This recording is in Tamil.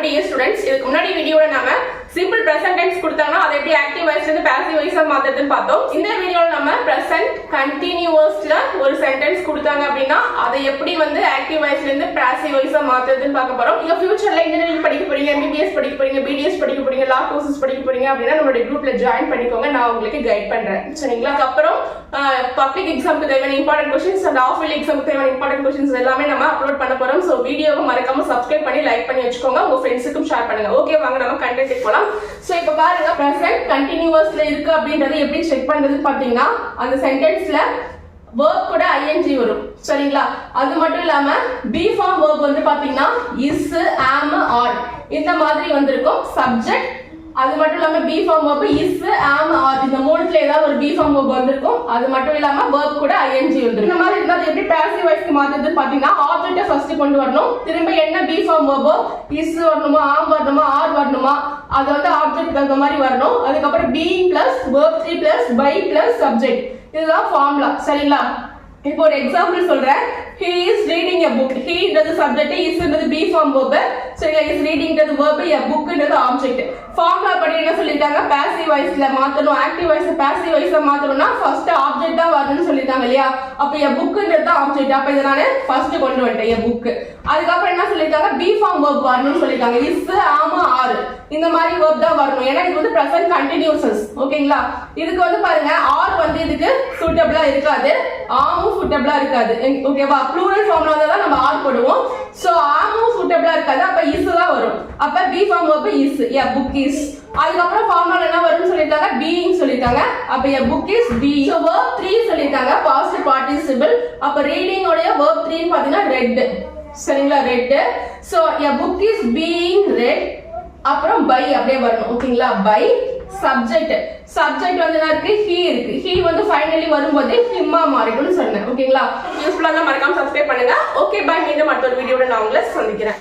dear students, இதுக்கு முன்னாடி வீடியோல நாம simple present tense கொடுத்தாங்கன்னா அதை எப்படி active voice இருந்து passive voice ஆ மாத்துறதுன்னு பார்த்தோம். இந்த வீடியோல நம்ம present continuousல ஒரு sentence கொடுத்தாங்க அப்படினா அதை எப்படி வந்து active voice இருந்து passive voice ஆ மாத்துறதுன்னு பார்க்க போறோம். நீங்க ஃபியூச்சர்ல இன்ஜினியரிங் படிக்க போறீங்க, MBBS படிக்க போறீங்க, BDS படிக்க போறீங்க, law courses படிக்க போறீங்க அப்படினா நம்மளுடைய குரூப்ல ஜாயின் பண்ணிக்கோங்க. நான் உங்களுக்கு கைட் பண்றேன். சரிங்களா? அப்புறம் பப்ளிக் எக்ஸாம்க்கு தேவையான important questions and half yearly எக்ஸாம்க்கு தேவையான இம்பார்ட்டன்ட் क्वेश्चंस எல்லாமே நம்ம அப்லோட் பண்ண போறோம். சோ வீடியோவை மறக்காம சப்ஸ்கிரைப் பண்ணி லைக் பண்ணி வச்சுக்கோங்க. உங்க ஃப்ரெண்ட்ஸ்க்கும் ஷேர் பண்ணுங்க. ஓகே, வாங்க நம்ம கண்டென்ட்க்கு போலாம். சோ இப்போ பாருங்க, பிரசன்ட் கண்டினியூவஸ்ல இருக்கு அப்படின்றது எப்படி செக் பண்றதுன்னு பாத்தீங்கன்னா அந்த சென்டென்ஸ்ல verb கூட ing வரும். சரிங்களா? அது மட்டும் இல்லாம be form verb வந்து பாத்தீங்கன்னா is, am, are இந்த மாதிரி வந்திருக்கும். subject அது மட்டும் இல்லாம be form verb is, am, are இந்த மூணுல ஏதாவது ஒரு be form verb வந்திருக்கும். அது மட்டும் இல்லாம verb கூட ing வந்துரும். இந்த மாதிரி இருந்தா எப்படி passive voice க்கு மாத்துறது பாத்தீங்கன்னா ஆப்ஜெக்ட்ட ஃபர்ஸ்ட் கொண்டு வரணும். திரும்ப என்ன be form verb is வரணுமா, am வரணுமா, are வரணுமா, அது வந்து ஆப்ஜெக்ட் தகுந்த மாதிரி வரணும். அதுக்கு அப்புறம் being plus verb 3 plus by plus subject இதுதான் ஃபார்முலா. சரிங்களா? இப்போ ஒரு எக்ஸாம்பிள் சொல்றேன். he is reading a book. he ன்றது சப்ஜெக்ட், is ன்றது be form verb. சரிங்களா? is reading ன்றது verb, a book ன்றது ஆப்ஜெக்ட். ஃபார்முலா படி என்ன சொல்லிருக்காங்க? passive voiceல மாத்தணும். active voice passive voiceல மாத்தணும்னா ஃபர்ஸ்ட் ஆப்ஜெக்ட் தான் வரணும்னு சொல்லிருக்காங்க இல்லையா? அப்ப a book ன்றது தான் ஆப்ஜெக்ட். அப்ப இத நான் ஃபர்ஸ்ட் கொண்டு வந்துட்டேன் a book. அதுக்கு அப்புறம் என்ன சொல்லிருக்காங்க? be form verb வரணும்னு சொல்லிருக்காங்க. is, am, are இந்த மாதிரி verb தான் வரணும். ஏன்னா இது வந்து present continuous. ஓகேங்களா? இதுக்கு வந்து பாருங்க are வந்து இதுக்கு சூட்டபிளா இருக்காது, am சூட்டபிளா இருக்காது. ஓகேவா? ப்ளூரல் ஃபார்ம்ல வந்தா நம்ம are போடுவோம். சோ am சூட்டபிளா இருக்காது, அப்ப is தான் வரும். அப்ப be form verb is, a book is. அதுக்கு அப்புறம் ஃபார்முலா என்ன வரும்னு சொல்லிட்டாங்க? being சொல்லிட்டாங்க. அப்ப a book is being. So verb 3 சொல்லிட்டாங்க, past participle. அப்ப reading உடைய verb 3 ன்னு பாத்தீங்கன்னா read. சரிங்களா? read. So a book is being read. அப்புறம் by அப்படியே வரணும். ஓகேங்களா? by subject வந்து என்ன இருக்கு? he இருக்கு. he வந்து ஃபைனலி வரும்போது him ஆ மாறிடும்னு சொன்னேன். ஓகேங்களா? யூஸ்ஃபுல்லா தான், மறக்காம சப்ஸ்கிரைப் பண்ணுங்க. Okay, bye. மீண்டும் அடுத்த ஒரு வீடியோட நான் உங்களை சந்திக்கிறேன்.